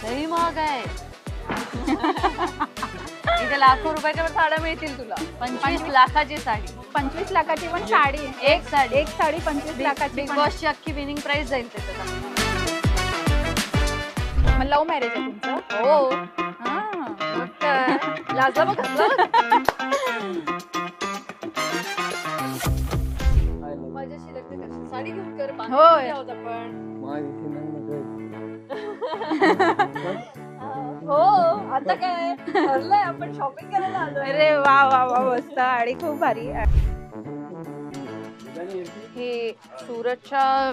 लई महाग आहे. इथे लाखो रुपयाच्या साड्या मिळतील तुला. 25 लाखाची साडी. 25 लाखाची पण साडी. एक साडी 25 लाखाची. बिग बॉसची अख्खी विनिंग प्राइस जाईल त्याच्यात. मग लव्ह मॅरेज आहे तुमचं? हो. हा. मग काय? लाजला बघ कसला. माझ्याशी लग्न करशील? साडी घेऊन कर. होय. आहोत आपण. हो हो आता काय ठरलंय, आपण शॉपिंग करायला आलोय. अरे वा वा वा मस्त आणि खूप भारी. हे सूरजच्या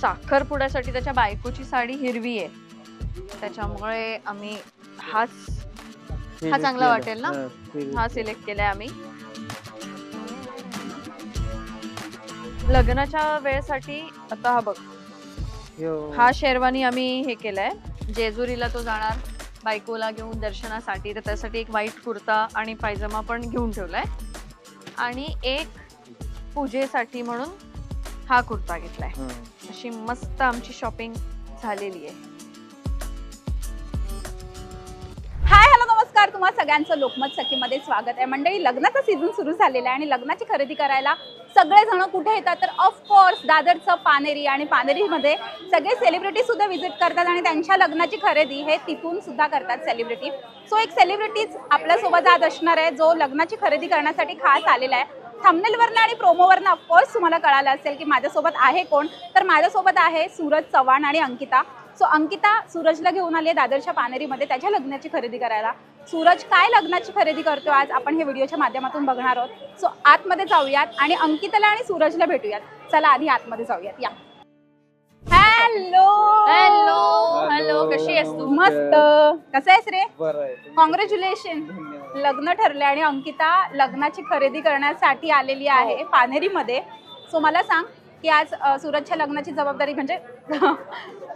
साखरपुड्यासाठी त्याच्या बायकोची साडी हिरवी आहे, त्याच्यामुळे आम्ही हा चांगला वाटेल ना, हा सिलेक्ट केलाय आम्ही. लग्नाच्या वेळेसाठी आता हा बघ, हा शेरवानी आम्ही हे केलाय. जेजुरीला तो जाणार बायकोला घेऊन दर्शनासाठी, तर त्यासाठी एक व्हाईट कुर्ता आणि पायजमा पण घेऊन ठेवलाय. आणि एक पूजेसाठी म्हणून हा कुर्ता घेतलाय. अशी मस्त आमची शॉपिंग झालेली आहे. हाय हॅलो नमस्कार, तुम्हा सगळ्यांचं लोकमत सखीमध्ये स्वागत आहे. मंडळी, लग्नाचा सीझन सुरू झालेला आहे आणि लग्नाची खरेदी करायला सगळेजण कुठे येतात तर ऑफकोर्स दादरचं पानेरी. आणि पानेरीमध्ये सगळे सेलिब्रिटी सुद्धा व्हिजिट करतात आणि त्यांच्या लग्नाची खरेदी हे तिथून सुद्धा करतात सेलिब्रिटी. सो एक सेलिब्रिटीज आपल्यासोबत आज असणार आहे जो लग्नाची खरेदी करण्यासाठी खास आलेला आहे. थंबनेलवरनं आणि प्रोमोवरनं ऑफकोर्स तुम्हाला कळालं असेल की माझ्यासोबत आहे कोण. तर माझ्यासोबत आहे सूरज चव्हाण आणि अंकिता. सो अंकिता सूरजला घेऊन आली आहे दादरच्या पानेरीमध्ये त्याच्या लग्नाची खरेदी करायला. सूरज काय लग्नाची खरेदी करतो आज आपण हे व्हिडिओच्या माध्यमातून बघणार आहोत. सो आतमध्ये जाऊयात आणि अंकिताला आणि सूरजला भेटूयात. चला आधी आतमध्ये जाऊयात. या. हॅलो हॅलो हॅलो, कशी आहेस तू? मस्त. कसं आहेस रे? बरं. कॉंग्रॅच्युलेशन. लग्न ठरले आणि अंकिता लग्नाची खरेदी करण्यासाठी आलेली आहे पानेरीमध्ये. सो मला सांग की आज सूरजच्या लग्नाची जबाबदारी म्हणजे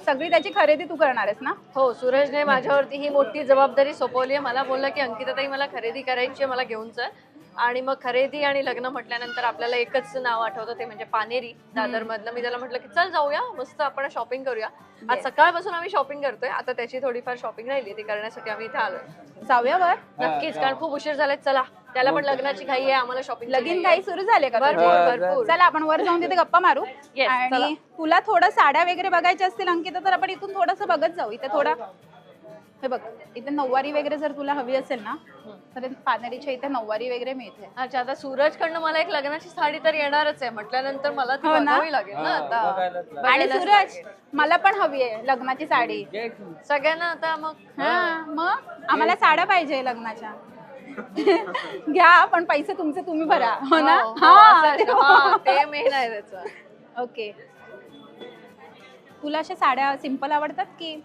सगळी त्याची खरेदी तू करणार आहेस ना? हो, सूरजने माझ्यावरती ही मोठी जबाबदारी सोपवली आहे. मला बोलला की अंकिता ताई मला खरेदी करायची आहे, मला घेऊन चल. आणि मग खरेदी आणि लग्न म्हटल्यानंतर आपल्याला एकच नाव आठवतं, ते म्हणजे पानेरी दादर मधलं. मी त्याला म्हटलं की चल जाऊया, मस्त आपण शॉपिंग करूया. आज सकाळपासून आम्ही शॉपिंग करतोय. आता त्याची थोडीफार शॉपिंग राहिली, ती करण्यासाठी आम्ही इथे आलोय. जाऊया वर. नक्कीच, कारण खूप उशीर झालाय. चला, त्याला पण लग्नाची घाई आहे, आम्हाला शॉपिंग लगीन काही सुरू झाले का? भरपूर. चला आपण वर जाऊन तिथे गप्पा मारू. Yes, चला. आणि तुला थोडं साड्या वगैरे बघायच्या असतील अंकिता तर आपण इथून थोडंसं बघत जाऊ. इथे थोडा हे बघ, इथे नऊवारी वगैरे जर तुला हवी असेल ना तर पानेरीच्या इथे नऊवारी वगैरे मिळते. अच्छा, आता सूरज कडनं मला एक लग्नाची साडी तर येणारच आहे म्हटल्यानंतर मला ती हो ना? बघावी लागेल ना आता. आणि बघायलाच सूरज लागेल. मला पण हवी आहे लग्नाची साडी. सगळ्यांना आता मग हा मग आम्हाला साड्या पाहिजे लग्नाच्या. घ्या पण पैसे तुमचे तुम्ही भरा. हो ना? हो, असं हा. हा, ते मेन आहे त्याचं. ओके. तुला अशा साड्या सिंपल आवडतात की?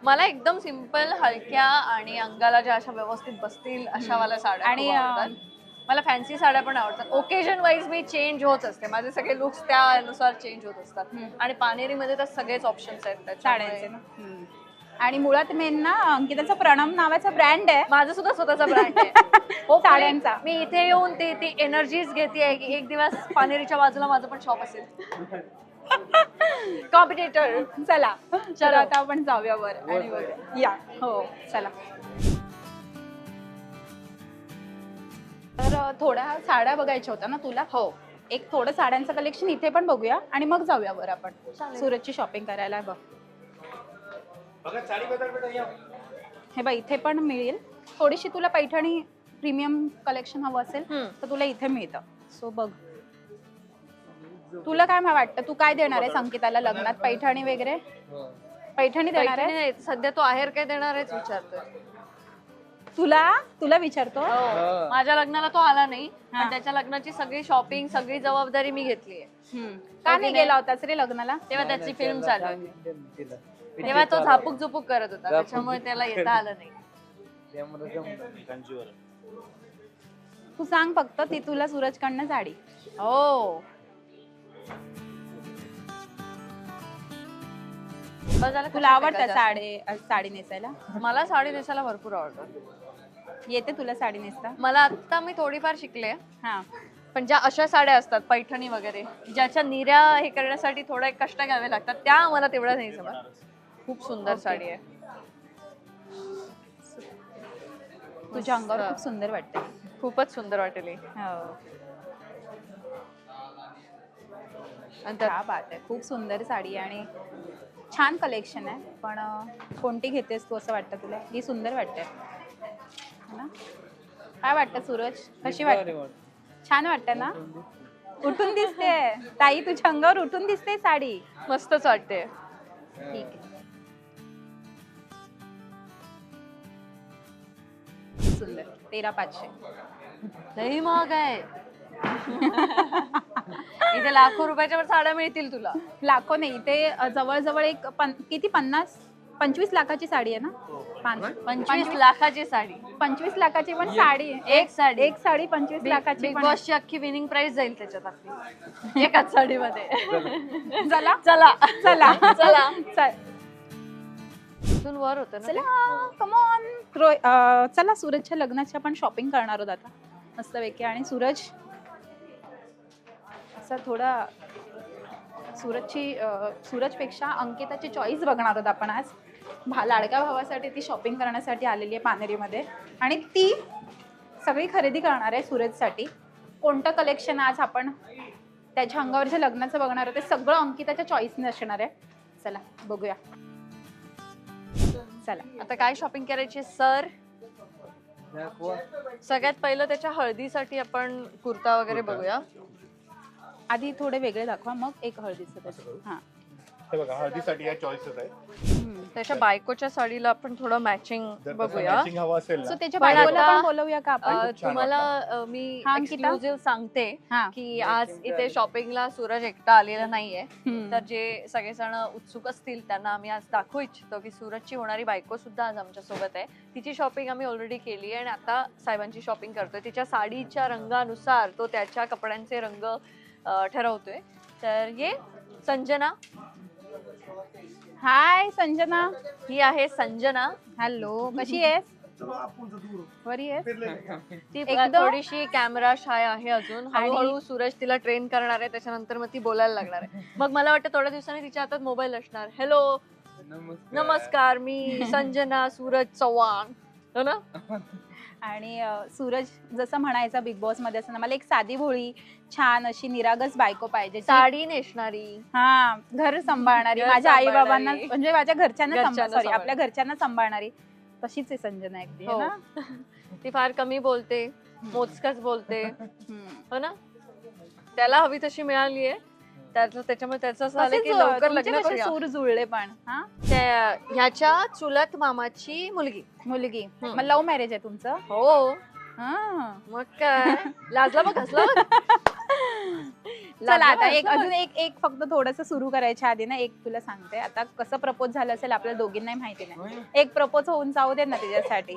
मला एकदम सिंपल, हलक्या आणि अंगाला ज्या अशा व्यवस्थित बसतील अशा वाल्या साड्या आणि, खूप आवडतात. मला फॅन्सी साड्या पण आवडतात. ओकेजन वाईज मी चेंज होत असते, माझे सगळे लुक्स त्यानुसार चेंज होत असतात. आणि पानेरीमध्ये तर सगळेच ऑप्शन्स आहेत साड्यांचे त्याच्यामुळे. ना. आणि मुळात मेन ना अंकिताचा प्रणम नावाचा ब्रँड आहे माझा सुद्धा स्वतःचा ब्रँड आहे हो, साड्यांचा. मी इथे येऊन ती एनर्जीज घेते की एक दिवस पानेरीच्या बाजूला माझं पण शॉप असेल. कॉम्पिटिटर. चला चला आता आपण जाऊया वर आणि बघूया. या. हो चला. तर थोड्या साड्या बघायच्या होत्या ना तुला? हो. एक थोडं साड्यांचं कलेक्शन इथे पण बघूया आणि मग जाऊया वर आपण सूरजची शॉपिंग करायला. बघ हे बघ, इथे पण मिळेल. थोडीशी तुला पैठणी प्रीमियम कलेक्शन हवं असेल तर तुला इथे मिळतं. सो बघ, तुला काय वाटतं, तू काय देणार आहे अंकिताला लग्नात? पैठणी वगैरे? पैठणी देणार आहे? पैठणी सध्या तो आहेर काय देणार आहेच विचारतोय. तुला विचारतो. हो, माझ्या लग्नाला तो आला नाही, पण त्याच्या लग्नाची सगळी शॉपिंग सगळी जबाबदारी मी घेतली आहे. का नाही गेला होतास रे लग्नाला? तेव्हा त्याची फिल्म चालू होती, तेव्हा तो झापूक झुपूक करत होता, त्याच्यामुळे त्याला येता आलं नाही. तू सांग फक्त ती तुला सूरजकडनं साडी. हो, तुला आवडतं साडी नेसायला? मला साडी नेसायला भरपूर आवडतं. येते तुला साडी नेसता? मला आता मी थोडीफार शिकले. हा, पण ज्या अशा साड्या असतात पैठणी वगैरे, ज्याच्या निर्या हे करण्यासाठी थोडे कष्ट घ्यावे लागतात, त्या मला तेवढ्या नाही जमत. खूप सुंदर साडी आहे. तुझ्या अंगावर मस्त. खूप सुंदर वाटते. खूपच सुंदर वाटेल ही. हो. आणि क्या बात आहे, खूप सुंदर साडी आहे आणि छान कलेक्शन आहे. पण कोणती घेतेस तू असं वाटतं तुला? ही सुंदर वाटते है ना? काय वाटतं सूरज, कशी वाटते? छान वाटते ना? उठून दिसते ताई, तुझ्या अंगावर उठून दिसते साडी. मस्तच वाटते. ठीक आहे. सुंदर. 13,500. लई महाग आहे. इथे लाखो रुपयाच्या वर साड्या मिळतील तुला. लाखो नाही, ते जवळजवळ एक किती 25 लाखाची साडी आहे ना? 25 लाखाची साडी. 25 लाखाची पण साडी आहे. एक साडी. एक साडी 25 लाखाची बिग पण बॉसची अख्खी विनिंग प्राइस जाईल त्याच्यात आपली एकाच साडीमध्ये. आहे. चला चला चला चला. चल. इथून वर होतं ना ते? चला कम ऑन. चला सूरजच्या लग्नाची आपण शॉपिंग करणार आहोत आता मस्तपैकी. आणि सूरज असा थोडा सूरजपेक्षा अंकिताची चॉईस बघणार आहोत आपण आज. लाडक्या भावासाठी ती शॉपिंग करण्यासाठी आलेली आहे पानेरीमध्ये आणि ती सगळी खरेदी करणार आहे सूरजसाठी. कोणतं कलेक्शन आज आपण त्याच्या अंगावरच्या लग्नाचं बघणार आहोत ते सगळं अंकिताच्या चॉईसने असणार आहे. चला बघूया. चला आता काय शॉपिंग करायची सर? सगळ्यात पहिलं त्याच्या हळदीसाठी आपण कुर्ता वगैरे बघूया. आधी थोडे वेगळे दाखवा, मग एक हळदीचं त्याचं. हा हे बघा, हळदीसाठी या चॉईसेस आहेत. त्याच्या बायकोच्या साडीला आपण थोडं मॅचिंग जर तसं बघूया. मॅचिंग हवं असेल सो ना, त्याच्या पण बायकोला आता, पण बोलवूया का आपण? खूप छान तुम्हाला मी हा, अंकिता? एक्सक्लुझिव्ह सांगते हा. की आज इथे शॉपिंगला सूरज एकटा आलेला नाहीये. हम्म. तर जे सगळेजण उत्सुक असतील त्यांना आम्ही आज दाखवू इच्छितो की सूरजची होणारी बायको सुद्धा आज आमच्या सोबत आहे. तिची शॉपिंग आम्ही ऑलरेडी केली आहे आणि आता साहेबांची शॉपिंग करतोय. तिच्या साडीच्या रंगानुसार तो त्याच्या कपड्यांचे रंग ठरवतोय. तर ये संजना. हाय संजना. ही आहे संजना. हॅलो, कशी आहेस? बरी आहेस? ती एकदम- थोडीशी कॅमेरा शाय आहे अजून. हळूहळू सूरज तिला ट्रेन करणार आहे. त्याच्यानंतर मग ती बोलायला लागणार आहे. मग मला वाटतं थोड्या दिवसांनी तिच्या हातात मोबाईल असणार. हॅलो नमस्कार, मी संजना सूरज चव्हाण, हो ना? आणि सूरज जसं म्हणायचा बिग बॉस मध्ये असताना, मला एक साधी भोळी छान अशी निरागस बायको पाहिजे, साडी नेसणारी, हा घर सांभाळणारी, घर माझ्या आई बाबांना सांभाळणारी. म्हणजे माझ्या घरच्यांना सॉरी सांभाळणारी. आपल्या घरच्यांना सांभाळणारी. तशीच आहे संजना अगदी, है हो. ना? ती फार कमी बोलते, मोजकच बोलते, हम्म. हो ना? त्याला हवी तशी मिळाली आहे. त्याच्यामुळे त्याचं असं झालं कसे की लवकर तुमचे लग्न कसे करूया. सूर जुळले पण हा ह्याच्या चुलत मामाची मुलगी. मुलगी. हम्म. मग लव्ह मॅरेज आहे तुमचं? हो, हा. मग काय लाजला बघ, हसला बघ. चला आता लाजला, एक हसला बघ. अजून एक फक्त थोडस सुरू करायच्या आधी ना एक तुला सांगते. आता कसं प्रपोज झालं असेल आपल्या दोघींनाही माहिती नाही. एक प्रपोज होऊन जाऊ दे ना तिच्यासाठी.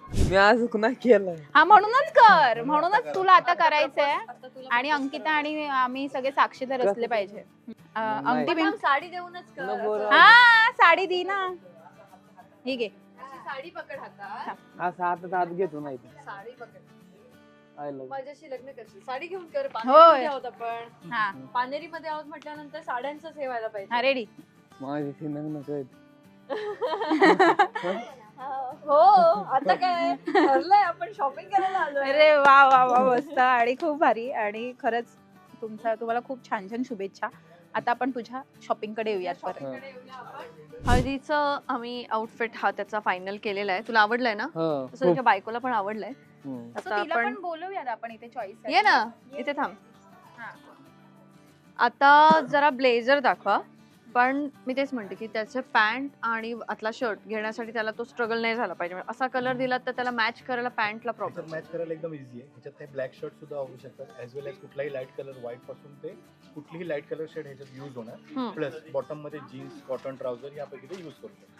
मी आज नाही केलं. हा म्हणूनच कर, म्हणूनच तुला आता करायचंय. आणि अंकिता आणि आम्ही सगळे साक्षीदार असले पाहिजे. अंगठी पण बिंग- साडी देऊनच कर. नको रे. हा साडी दी ना. ठीक आहे. अशी साडी पकड हातात. असं हातात घेतो नाही तर. साडी पकड. I love you. माझ्याशी लग्न करशील, साडी घेऊन कर. होय. पानेरीमध्ये आहोत आपण. हा पानेरीमध्ये आहोत म्हटल्यानंतर साड्यांचंच हे व्हायला हा पाहिजे. रेडी. माझी लग्न कळत. हो, आता काय ठरलंय, आपण शॉपिंग करायला आलोय. अरे वा वा वा मस्त आणि खूप भारी. आणि खरंच तुम्हाला खूप छान छान शुभेच्छा. आता आपण तुझ्या शॉपिंग कडे येऊयात परत. हळदीचं आम्ही आउटफिट हा त्याचा फायनल केलेला आहे. तुला आवडलाय ना? हो, तसं तुझ्या बायकोला पण आवडलंय. हम्म. So आता तिला आपण पण बोलवूयात आपण इथे चॉईस. ये ना, इथे थांब. हा. आता जरा ब्लेझर दाखवा. पण मी तेच म्हणते की त्याचे पॅन्ट आणि आतला शर्ट घेण्यासाठी त्याला तो स्ट्रगल नाही झाला पाहिजे. म्हणजे असा कलर दिला तर त्याला मॅच करायला पॅन्टला प्रॉब्लेम. मॅच करायला एकदम इझी आहे. ह्याच्यात ते ब्लॅक शर्ट सुद्धा वापरू शकतात, ऍज वेल एज कुठलाही लाईट कलर, व्हाईट पासून ते कुठलीही लाईट कलर शेड ह्याच्यात युज होणार. प्लस बॉटम मध्ये जीन्स, कॉटन ट्राउझर यापैकी ते युज करू शकतात.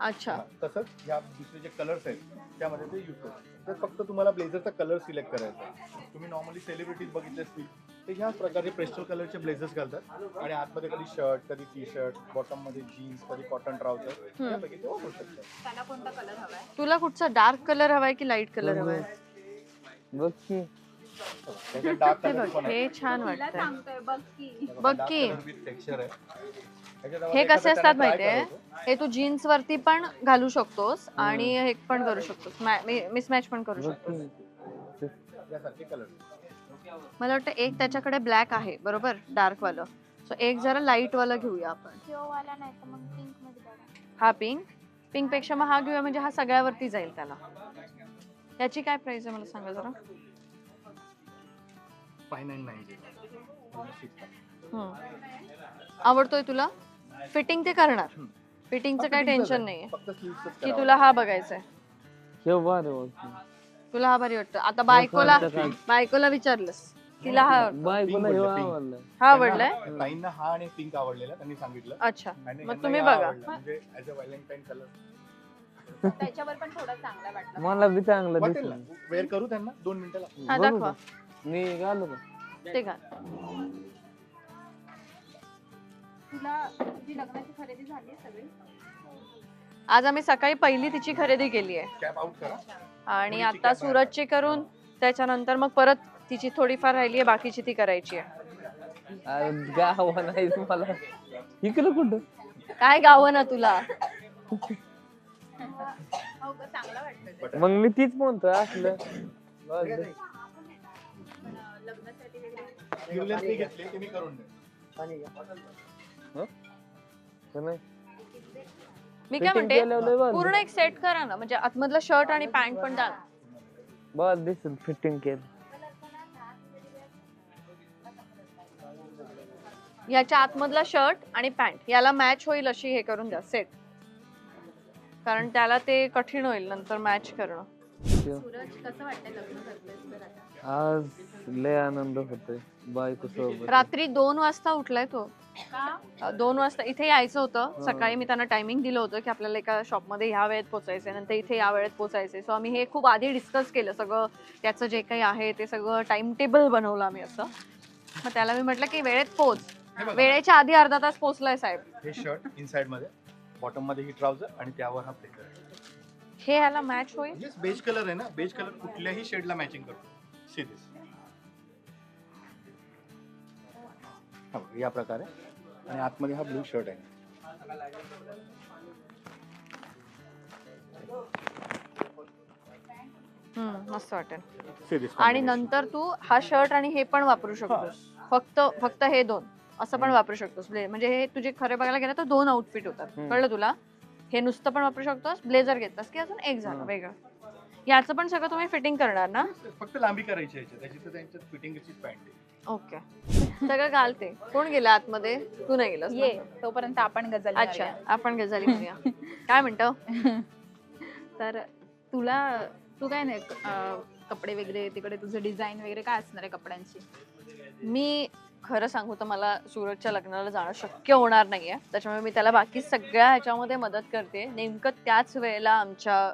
अच्छा, तसंच ह्या दुसरे जे कलर्स आहेत त्यामध्ये ते युज करू शकतात. तर फक्त तुम्हाला ब्लेझरचा कलर सिलेक्ट करायचा आहे. तुम्ही नॉर्मली सेलिब्रिटीज बघितले असतील ते ह्या प्रकारे पेस्टल कलरचे ब्लेझर्स घालतात आणि आतमध्ये कधी शर्ट, कधी टी शर्ट, बॉटम मध्ये जीन्स, कधी कॉटन ट्राउझर यापैकी ते वापरू शकतात. त्याला कोणता कलर हवाय? तुला कुठचा डार्क कलर हवाय की लाईट कलर हवाय? बघ की. त्याच्यात डार्क हे कलर बघ, पण आहे. हे छान तिला वाटतंय. सांगतोय बघ की. बघ की. विथ टेक्स्चर आहे. हे कसे असतात माहितीये, हे तू जीन्स वरती पण घालू शकतोस आणि हे पण करू शकतोस, मिसमॅच पण करू बघ शकतोस. की. यासारखे कलर. मला वाटतं एक त्याच्याकडे ब्लॅक आहे बरोबर, डार्क वालं. सो एक जरा लाईट वाला घेऊया आपण. हा पिंक पेक्षा मग हा घेऊया, म्हणजे हा सगळ्यावरती जाईल त्याला. याची काय प्राइस आहे मला सांगा जरा. 599. आवडतोय तुला? फिटिंग ते करणार, फिटिंगचं काय टेन्शन नाहीये. फक्त स्लीव्हच की तुला हा बघायचाय, हे भारी वाटतं. तुला हा भारी वाटतं. आता बायकोला विचारलंस, तिला हा आवडतो. बायकोला हे pink. आवडलं. हा आवडलाय. ताईंना हा आणि पिंक आवडलेला त्यांनी सांगितलं. अच्छा, आणि मग ह्यांना तुम्ही हा बघा. आवडला. म्हणजे ऍज अ व्हॅलेंटाईन कलर त्याच्यावर पण थोडा चांगला वाटला. मला बी चांगलं वाटेल ना. दिसलं. वेअर करू त्यांना 2 मिनिटं लागतील. हा बघू दाखवा, का? मी घालू का? ते घाल. तुला तुझी लग्नाची खरेदी झाली आहे सगळी? आज आम्ही सकाळी पहिली तिची खरेदी केली आहे कॅप आउट करा. आणि आता सूरजची करून त्याच्यानंतर मग परत तिची थोडीफार राहिली आहे, बाकीची ती करायची आहे. अरे गावा नाही मला इकडं कुठं. काय गावं ना तुला. हो का, चांगला वाटलं. मग मी तीच म्हणतोय असलं. बस. लग्नासाठी वगैरे Sleeveless मी घेतले ते मी करून दे. का नाही? मी काय Fitting म्हणते, केल्यावर लय भारी. पूर्ण एक सेट करा ना, म्हणजे आतमधलं शर्ट आणि पॅन्ट पण द्या ना. बस दिसेल फिटिंग केलं. याच्या आतमधला शर्ट आणि पॅन्ट याला मॅच होईल अशी हे करून द्या सेट, कारण त्याला ते कठीण होईल नंतर मॅच करणं. सूरज कसं वाटतंय लग्न करतोयस तर आता? आज लय आनंद होतोय बायको सोबत. रात्री 2 वाजता उठलाय तो. का? 2 वाजता इथे यायचं होतं. सकाळी मी त्यांना टायमिंग दिलं होतं की आपल्याला एका शॉपमध्ये ह्या वेळेत पोहोचायचंय, नंतर इथे या वेळेत पोहोचायचंय. सो आम्ही हे खूप आधी डिस्कस केलं सगळं, त्याचं जे काही आहे ते सगळं टाइम टेबल बनवलं आम्ही असं. मग त्याला मी म्हटलं की वेळेत पोहोच. हे बघा. वेळेच्या आधी अर्धा तास पोहोचलाय साहेब. हे शर्ट इनसाइड मध्ये, बॉटम मध्ये ही ट्राउझर आणि त्यावर हा ब्लेझर आहे. हे ह्याला मॅच होईल. येस, बेज कलर आहे ना. बेज कलर कुठल्याही शेडला मॅचिंग करतो. See this. या प्रकारे. आणि आतमध्ये हा ब्लू शर्ट आहे. मस्त वाटेल. See this आणि combination. नंतर तू हा शर्ट आणि हे पण वापरू शकतोस. फक्त हे 2 असं पण वापरू शकतोस. म्हणजे हे तुझे खरे बघायला गेलं तर 2 आउटफिट होतात. कळलं तुला? हे नुसतं पण वापरू शकतोस, ब्लेझर घेतलास की अजून एक झालं वेगळं. याचं पण सगळं तुम्ही फिटिंग करणार ना? फक्त लांबी करायची आहे त्याची, तर त्यांच्यात फिटिंगची पॅन्ट आहे. ओके. सगळं घालते. कोण गेला आतमध्ये? तू नाही गेलास ना? ये तोपर्यंत आपण गजल अच्छा, आपण गजाली म्हणूया. काय म्हणतो? तर तू काय नाही कपडे वगैरे तिकडे तुझं डिझाईन वगैरे काय असणार आहे कपड्यांची? मी खरं सांगू तर मला सूरजच्या लग्नाला जाणं शक्य होणार नाहीये, त्याच्यामुळे मी त्याला बाकी सगळ्या ह्याच्यामध्ये मदत करते. नेमकं त्याच वेळेला आमच्या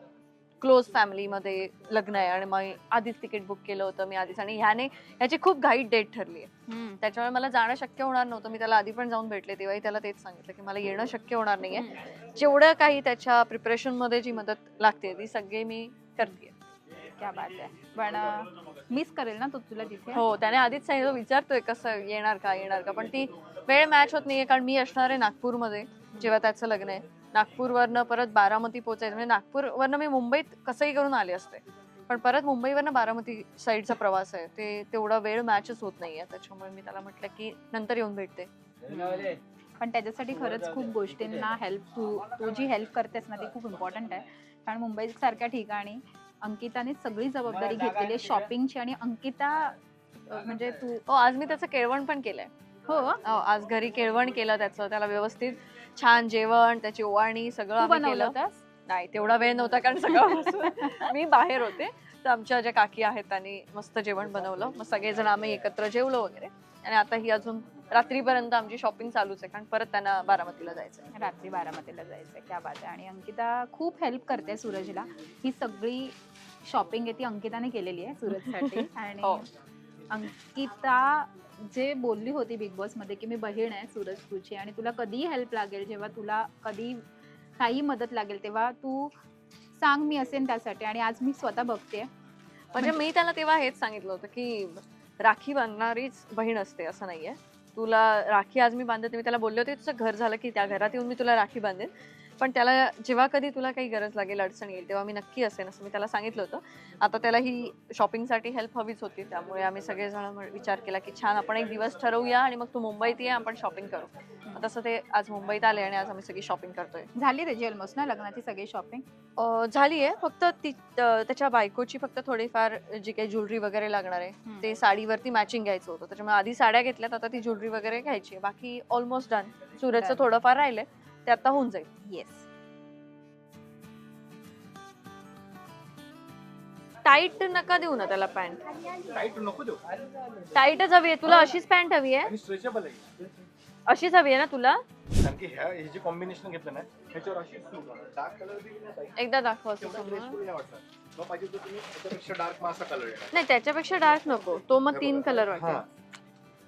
क्लोज फॅमिलीमध्ये लग्न आहे आणि मग आधीच तिकीट बुक केलं होतं मी आधीच, आणि ह्याची खूप घाईट डेट ठरली आहे. त्याच्यामुळे मला जाणं शक्य होणार नव्हतं. मी त्याला आधी पण जाऊन भेटले, तेव्हाही त्याला तेच सांगितलं की मला येणं शक्य होणार नाहीये. जेवढं काही त्याच्या प्रिपरेशन मध्ये जी मदत लागते ती सगळी मी करते. क्या बात आहे. पण मिस करेल ना तो तुला तिथे? हो, त्याने आधीच सांगितलं, विचारतोय कसं येणार का, पण ती वेळ मॅच होत नाहीये, कारण मी असणार आहे नागपूरमध्ये जेव्हा त्याचं लग्न आहे. नागपूरवरनं परत बारामती पोहोचायचं, म्हणजे नागपूरवरनं मी मुंबईत कसंही करून आले असते, पण परत मुंबईवरनं बारामती साईडचा प्रवास आहे, ते तेवढा वेळ मॅचच होत नाहीये. त्याच्यामुळे मी त्याला म्हटलं की नंतर येऊन भेटते. पण त्याच्यासाठी खरंच खूप गोष्टींना तू जी हेल्प करतेस ना ती खूप इम्पॉर्टंट आहे. कारण मुंबईसारख्या ठिकाणी अंकिताने सगळी जबाबदारी घेतलेली आहे शॉपिंगची. आणि अंकिता म्हणजे तू आज मी त्याचं केळवण पण केलंय. हो, आज घरी केळवण केलं त्याचं, त्याला व्यवस्थित छान जेवण, त्याची ओवाळणी सगळं आम्ही बनवलं केलं. होतंस? नाही, तेवढा वेळ नव्हता, कारण सगळं मी बाहेर होते. तर आमच्या ज्या काकी आहेत त्यांनी मस्त जेवण बनवलं. मग सगळेजण आम्ही एकत्र जेवलो वगैरे. आणि आता ही अजून रात्रीपर्यंत आमची शॉपिंग चालूच आहे, कारण परत त्यांना बारामतीला जायचं. रात्री बारामतीला जायचंय. क्या बात आहे. आणि अंकिता खूप हेल्प करते सूरजला. ही सगळी शॉपिंग आहे ती अंकिताने केलेली आहे सूरजसाठी. आणि अंकिता जे बोलली होती बिग बॉस मध्ये की मी बहीण आहे सूरज तुझी, आणि तुला कधीही हेल्प लागेल, जेव्हा तुला कधी काही मदत लागेल तेव्हा तू सांग, मी असेन त्यासाठी. आणि आज मी स्वतः बघते. म्हणजे मी त्याला तेव्हा हेच सांगितलं होतं की राखी बांधणारीच बहीण असते असं नाहीये. तुला राखी आज मी बांधते, मी त्याला बोलले होते तुझं घर झालं की त्या घरात येऊन मी तुला राखी बांधेन, पण त्याला जेव्हा कधी तुला काही गरज लागेल, अडचण येईल तेव्हा मी नक्की असेन असं मी त्याला सांगितलं होतं. आता त्याला ही शॉपिंगसाठी हेल्प हवीच होती, त्यामुळे आम्ही सगळेजण विचार केला की छान आपण एक दिवस ठरवूया आणि मग तू मुंबईत ये, आपण शॉपिंग करू. तसं ते आज मुंबईत आले आणि आज आम्ही सगळी शॉपिंग करतोय. झाली त्याची ऑलमोस्ट ना लग्नाची सगळी शॉपिंग? झाली आहे, फक्त त्याच्या बायकोची फक्त थोडीफार जी काही ज्वेलरी वगैरे लागणार आहे ते साडीवरती मॅचिंग घ्यायचं होतं, त्याच्यामुळे आधी साड्या घेतल्यात, आता ती ज्वेलरी वगैरे घ्यायची आहे. बाकी ऑलमोस्ट डन. सूरजचं थोडंफार राहिलंय, ते आता होऊन जाईल. येस. टाईट नका देऊ ना त्याला पॅन्ट, टाईट नको देऊ टाईटच हवी आहे तुला. अशीच पॅन्ट हवी आहे, आणि स्ट्रेचेबल आहे. अशीच हवी आहे ना तुला? कारण की हे जे कॉम्बिनेशन घेतलं ना ह्याच्यावर अशी डार्क कलर बी एकदा दाखव असं तेवढा समोर. graceful नाही वाटणार. मग पाहिजे तर तुम्ही त्याच्यापेक्षा डार्क असा कलर येणार. नाही त्याच्यापेक्षा डार्क नको, तो मग 3 कलर हा वाटतो.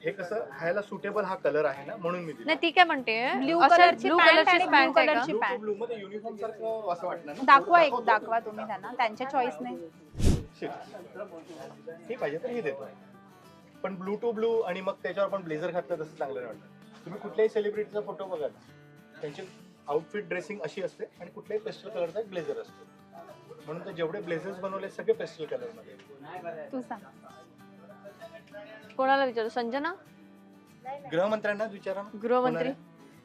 हे कसं ह्याला सुटेबल हा कलर आहे ना, म्हणून मी दिलं. नाही ती काय म्हणते, ब्ल्यू असं कलरची ब्लू पॅन्ट कलरची आणि ब्ल्यू पॅन्ट आहे का? कलरची ब्लू टू पॅन्ट. ब्लू मध्ये युनिफॉर्म सारखं असं वाटणार ना. दाखवा एक, दाखवतो. दाखवा तुम्ही त्यांना त्यांच्या चॉईसने. Shit. हे पाहिजे तर हे देतो. पण ब्लू टू ब्लू आणि मग त्याच्यावर पण ब्लेझर घातलं तसं चांगलं नाही वाटत. तुम्ही कुठल्याही सेलिब्रिटीचा फोटो बघा ना, त्यांची आउटफिट ड्रेसिंग अशी असते आणि कुठल्याही पेस्टल कलरचा एक ब्लेझर असतो. म्हणून तर जेवढे ब्लेझर्स बनवले सगळे पेस्टल कलर मध्ये. तू सांग. कोणाला विचारू? संजना, गृहमंत्र्यांना विचारा ना. गृहमंत्री.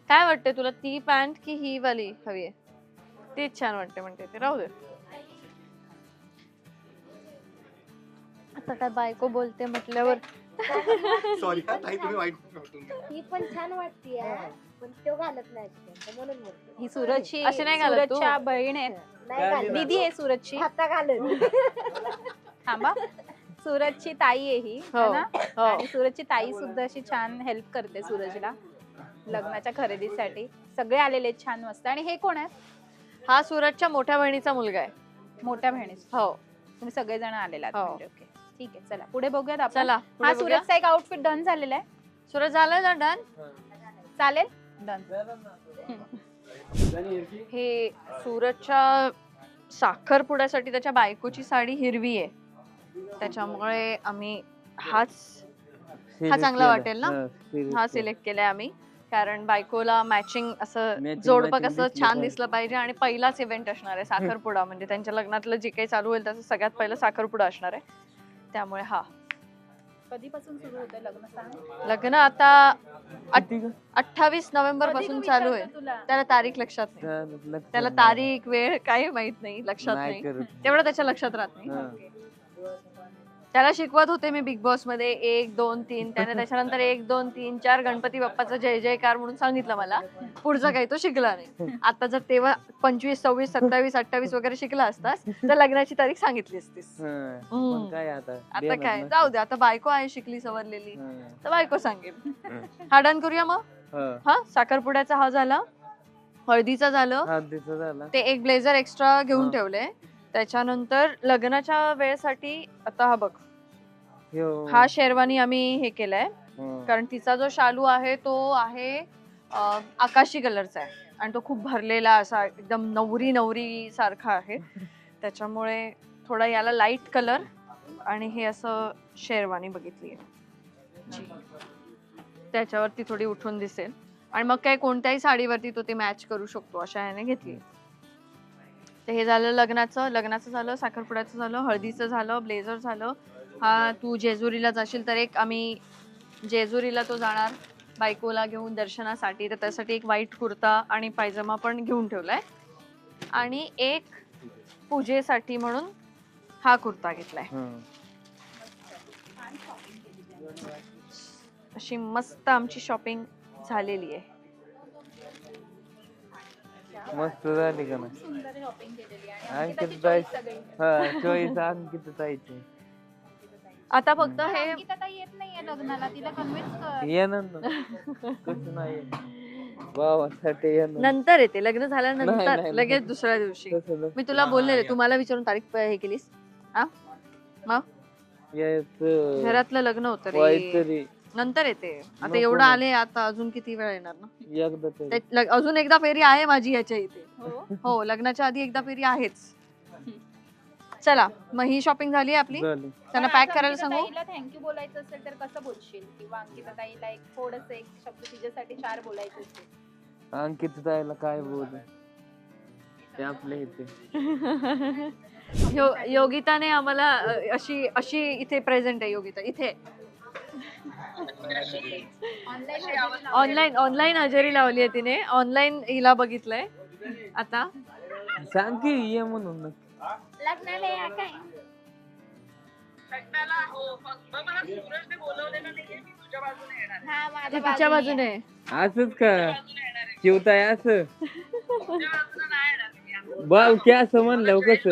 काय वाटते तुला, ती पॅन्ट की ही वाली हवी आहे? तीच छान वाटते म्हणते ते, राहू दे. आता काय बायको बोलते म्हटल्यावर. सॉरी का ताई, तुम्ही वाईट वाटून घ्या. ही पण छान वाटते पण तो घालत नाही असते, म्हणून म्हणते. ही सूरजची, अशी नाही घालत तू? सूरजच्या बहीण आहे, नाही घालत. दीदी आहे सूरजची. आता घालत. थांबा, सूरजची ताई आहे ही, हो, है ना? हो. आणि सूरजची ताई सुद्धा अशी छान हेल्प करते सूरजला लग्नाच्या खरेदीसाठी. सगळे आलेले आहेत छान मस्त. आणि हे कोण आहेत? हा सूरजच्या मोठ्या बहिणीचा मुलगा आहे. मोठ्या बहिणीच. हो तुम्ही सगळेजण आलेला हो. ओके, ठीक आहे. चला पुढे बघूयात आपण. चला हा पुढे बघूया. सूरजचा एक आउटफिट डन झालेला आहे. सूरज झालं ना डन? चालेल, डन. हे सूरजच्या साखरपुड्यासाठी त्याच्या बायकोची साडी हिरवी आहे, त्याच्यामुळे आम्ही हा चांगला वाटेल ना, हा सिलेक्ट केलाय आम्ही. कारण बायकोला मॅचिंग असं Matching जोडपं matching कसं दिसलं छान पाहिजे. दिसलं पाहिजे. आणि पहिलाच इव्हेंट असणार आहे साखरपुडा, म्हणजे त्यांच्या लग्नातलं जे काही चालू होईल त्याचं सगळ्यात पहिलं साखरपुडा असणार आहे, त्यामुळे हा. कधीपासून सुरू होतं लग्न सांग? लग्न आता 28 नोव्हेंबर पासून चालू आहे. त्याला तारीख लक्षात नाही, त्याला तारीख वेळ काही माहित नाही, लक्षात नाही, तेवढं त्याच्या लक्षात राहत नाही. त्याला शिकवत होते मी बिग बॉस मध्ये 1 2 3, त्याने त्याच्यानंतर 1 2 3 4 गणपती बाप्पाचा जय जयकार म्हणून सांगितलं मला. पुढचं काही तो शिकला नाही. आता जर तेव्हा 25 26 27 28 वगैरे शिकला असतास तर लग्नाची तारीख सांगितली असतीस. काय आता आता काय, जाऊ दे, आता बायको आहे शिकली सवरलेली, तर बायको सांगेल. हा डन करूया मग. हा साखरपुड्याचा हा झाला, हळदीचा झालं, ते एक ब्लेझर एक्स्ट्रा घेऊन ठेवलंय. त्याच्यानंतर लग्नाच्या वेळेसाठी आता हा बघ, हा शेरवानी आम्ही हे केलाय, कारण तिचा जो शालू आहे तो आहे आकाशी कलरचा आहे आणि तो खूप भरलेला असा एकदम नवरी नवरी सारखा आहे, त्याच्यामुळे थोडा याला लाईट कलर आणि हे असं शेरवानी बघितली आहे त्याच्यावरती थोडी उठून दिसेल. आणि मग काय कोणत्याही साडीवरती तो ते मॅच करू शकतो अशा ह्याने घेतली. तर हे झालं लग्नाचं झालं, साखरपुड्याचं झालं, हळदीचं झालं, ब्लेझर झालं. हा तू जेजुरीला जाशील तर एक आम्ही जेजुरीला तो जाणार बायकोला घेऊन दर्शनासाठी, तर त्यासाठी एक व्हाईट कुर्ता आणि पायजमा पण घेऊन ठेवलाय. आणि एक पूजेसाठी म्हणून हा कुर्ता घेतलाय. अशी मस्त आमची शॉपिंग झालेली आहे. मस्त झाली का नाही? सुंदर शॉपिंग केलेली आहे. आणि अंकिताची किती choice जायचं? सगळी. हा चॉईस अंकित जायचे. आता फक्त हे अंकिता ताई येत नाहीये लग्नाला, तिला कन्व्हिन्स कर. येणार ना, कसं नाही भावासाठी येणार. नंतर येते, लग्न नाही, झाल्यानंतर नाही. लगेच दुसऱ्या दिवशी. तसं मी तुला बोललेले, तू मला विचारून तारीख हे केलीस. यायचं घरातलं लग्न होतं वाईट रे, तरी नंतर येते. आता नको एवढं ना. आले, आता अजून किती वेळ येणार ना. एकदा तरी अजून एकदा फेरी आहे माझी याच्या इथे. हो. हो, लग्नाच्या आधी एकदा फेरी आहेच. चला मग ही शॉपिंग झाली आपली. झाली. त्यांना पॅक करायला सांगू. थँक्यू बोलायचं असेल तर कसं बोलशील, किंवा अंकिता ताईला एक थोडस एक शब्द तिच्यासाठी 4 बोलायचे असेल. अंकित ताईला काय बोलू ते आपल्या इथे. योगिताने आम्हाला अशी अशी इथे प्रेझेंट आहे. योगिता इथे ऑनलाईन हजेरी लावली आहे तिने. ऑनलाईन हिला बघितलंय आता. सांग की ये म्हणून नक्की. लग्नाला या काय? हा माझ्या तिच्या बाजूने असंच का शिवताय असं बाव की असं म्हणलं कसं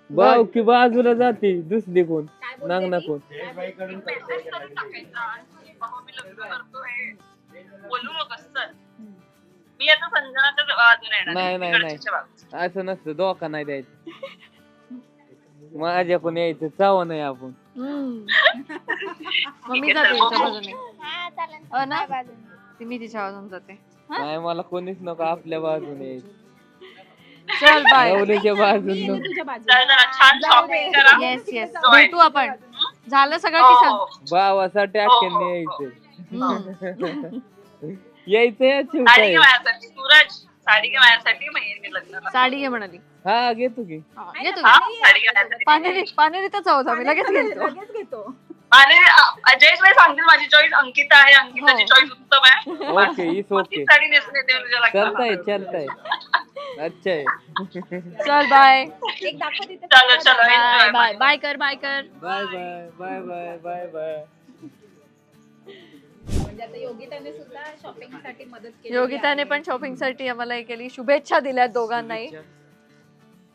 बाव की बाजूला जाते दुसरी कोण नांगना कोण. नाही नाही नाही असं नसतं. धोका नाही द्यायचं. माझ्याकडून यायचं चाव नाही आपण. मग मी जाते तिच्या बाजूने. हा चालेल. हो ना? माझ्या बाजूने. ती मी तिच्या बाजून जाते. नाही मला कोणीच नको आपल्या बाजूने यायचं. चल बाय. नवरीच्या बाजून मी नको. तुझ्या बाजूने. छान शॉपिंग करा. येस येस भेटू आपण. झालं सगळं की सांग. भावासाठी अख्ख्यांनी यायचं. यायचं या साडी शिवताय. घे माझ्यासाठी सूरज, साडी घे माझ्यासाठी, मग येईन मी लग्नाला. साडी घे म्हणाली. हा घेतो की. येतो हा, की? साडी घे माझ्यासाठी. पानेरीतच आहोत आम्ही. लगेच गेलो. लगेच घेतो. आणि जयेश भाई सांगतील माझी चॉईस अंकिता आहे. अंकिताची हो. चॉईस उत्तम आहे. ओके इस मग ओके तीच साडी नेसून येते तुझ्या लग्नाला. चलताय चलताय. अच्छा आहे. चल बाय. एक दाखव तिथे. चलो चलो बाय enjoy. बाय बाय कर बाय कर. Bye bye bye bye bye bye. म्हणजे आता योगिताने सुद्धा शॉपिंग साठी मदत केली. योगिताने पण शॉपिंग साठी आम्हाला हे केली. शुभेच्छा दिल्या दोघांनाही.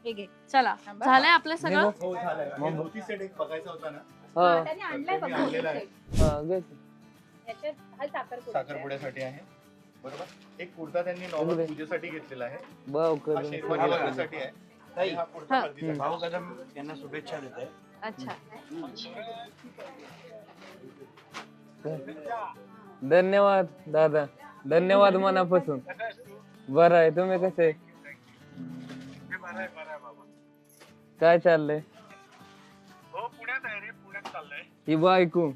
हे घे. चला झालंय आपलं सगळं. हो झालंय. आणि धोती सेट एक बघायचा होता ना. हा त्याने आणलाय बघ. त्यांनी आणलेला आहे. हा घेतो. याच्यात हा साखरपुडा. साखरपुड्यासाठी आहे बरोबर. एक कुर्ता त्यांनी नॉर्मल पूजेसाठी घेतलेला आहे. भाऊ हा करून शेरवानी लग्नासाठी आहे. आणि हा कुर्ता हा. हळदीसाठी. भाऊ कदम यांना शुभेच्छा देत आहे. अच्छा धन्यवाद दादा. धन्यवाद मनापासून. बरं आहे. तुम्ही कसे काय चाललंय? हो पुण्यात आहे रे, पुण्यात चाललंय. ही बायको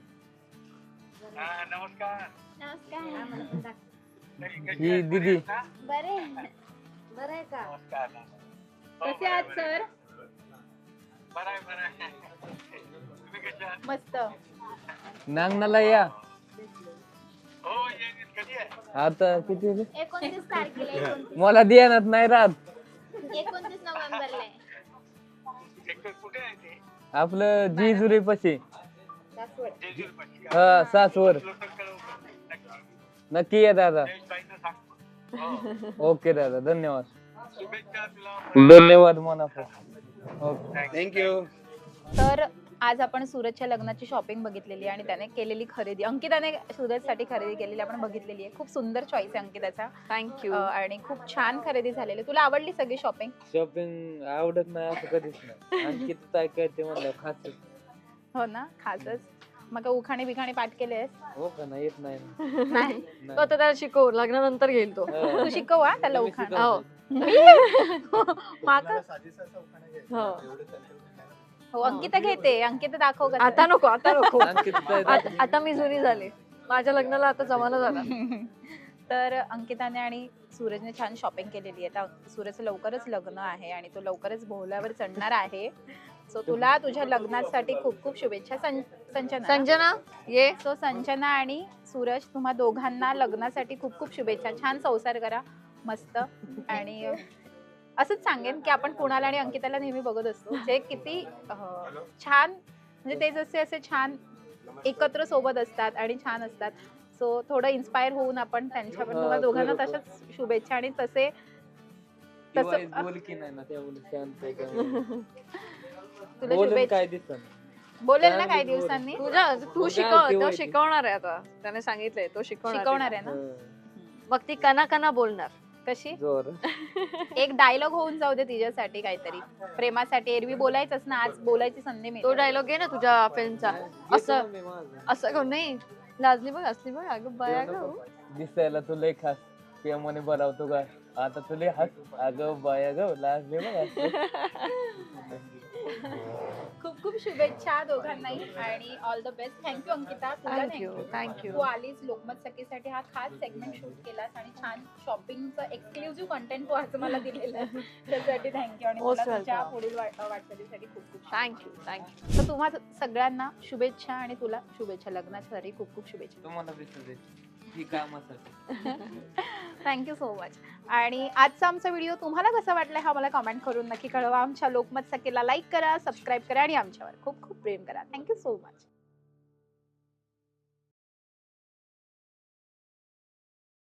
नमस्कार. नमस्कार. ही दीदी. बरे बरं आहे का? नमस्कार. कसे आहात सर? बरं आहे बरं आहे. तुम्ही कशा आहात? मस्त. नांगणाला या. हो येईन. कधी आहे? आता किती 29 तारखेला 29 मला ध्यानात नाही राहत. 29 नोव्हेंबरला आहे. कुठे आहे ते? आपलं जेजुरी पाशी. जेजूरपाशी. हा सासवर. नक्की या दादा. जयेशबाईंना सांग. ओके दादा धन्यवाद. शुभेच्छा तुला. धन्यवाद मनापासून. Okay thank you. तर आज आपण सूरजच्या लग्नाची शॉपिंग बघितलेली आणि त्याने केलेली खरेदी, अंकिताने सूरजसाठी खरेदी केलेली आपण बघितलेली आहे. खूप सुंदर चॉईस आहे अंकिताचा. थँक्यू. आणि खूप छान खरेदी झालेली. तुला आवडली सगळी शॉपिंग? शॉपिंग आवडत नाही असं कधीच नाही. आणखी काय करते म्हणलं खास. हो ना, खासच. मग उखाणे बिखाणे पाठ केलेस? हो का नाही येत नाही ना. नाही. तो आता त्याला शिकव. लग्नानंतर घेईल तो. तू शिकव हा त्याला तुम्ही उखाण. शिकवता. हो. माका लग्नाला साजेसा असा उखाणा घ्यायचा. हो. एवढं त्यांच्याकडे नाही. हो अंकिता घेते. अंकिता दाखव कसं. आता नको आता नको. आणखी काय दाखव. आता मी जुनी झाले. माझ्या लग्नाला आता जमाना झाला. तर अंकिताने आणि सूरजने छान शॉपिंग केलेली आहे. आता सूरजचं लवकरच लग्न आहे आणि तो लवकरच बोहल्यावर चढणार आहे. सो तुला तुझ्या लग्नासाठी खूप खूप शुभेच्छा. संजना. संजना ये. सो संजना आणि सूरज तुम्हा दोघांना लग्नासाठी खूप खूप शुभेच्छा. छान संसार करा मस्त. आणि असंच सांगेन की आपण कुणाला आणि अंकिताला नेहमी बघत असतो, जे किती छान, म्हणजे ते जसे असे छान एकत्र सोबत असतात आणि छान असतात. सो थोडं इन्स्पायर होऊन आपण त्यांच्या तुम्हाला दोघांना तशाच शुभेच्छा. आणि तसे किंवा बोल की नाही ना त्यामुळे शांत आहे त्यामुळे. तुला बोलून शुभेच्छा. काय दिसत बोलेल ना काही दिवसांनी. तू काय शिकव. तो ठेवायचं? शिकवणार आहे आता. त्याने सांगितलंय तो शिकवणार आहे ना. मग ती कना कना बोलणार. कशी जोर. एक डायलॉग होऊन जाऊ दे तिच्यासाठी काहीतरी. प्रेमासाठी एरवी बोलायचंच ना, आज बोलायची संधी तो मिळते. डायलॉग आहे ना तुझ्या फिल्मचा. असं असं करून नाही. लाजली बघ असली बघ. अगं बाया गं. दिसायला तू लय खास प्रेमाने बोलावतो का आता तुले हस अगं बाय अगं लाजले बघ खूप खूप शुभेच्छा दोघांनाही आणि all the best. Thank you Ankita, तुला थँक्यू thank you. थँक्यू तू आलीस लोकमत सखीसाठी हा खास सेगमेंट शूट केलास आणि छान शॉपिंगचं एक्सक्लुझिव्ह कंटेंट तू आज मला दिलेलं आहे त्यासाठी थँक्यू. आणि Most तुला तुझ्या welcome. पुढील वाटचालीसाठी खूप खूप थँक्यू थँक्यू. तर तुम्हा सगळ्यांना शुभेच्छा आणि तुला शुभेच्छा लग्नासाठी खूप खूप शुभेच्छा. तुम्हाला बी शुभेच्छा ही कामासाठी. Thank you so much. आणि आजचा आमचा व्हिडिओ तुम्हाला कसा वाटला हा मला कमेंट करून नक्की कळवा. आमच्या लोकमत सखीला लाईक करा, सबस्क्राईब करा आणि आमच्यावर खूप खूप प्रेम करा. Thank you so much.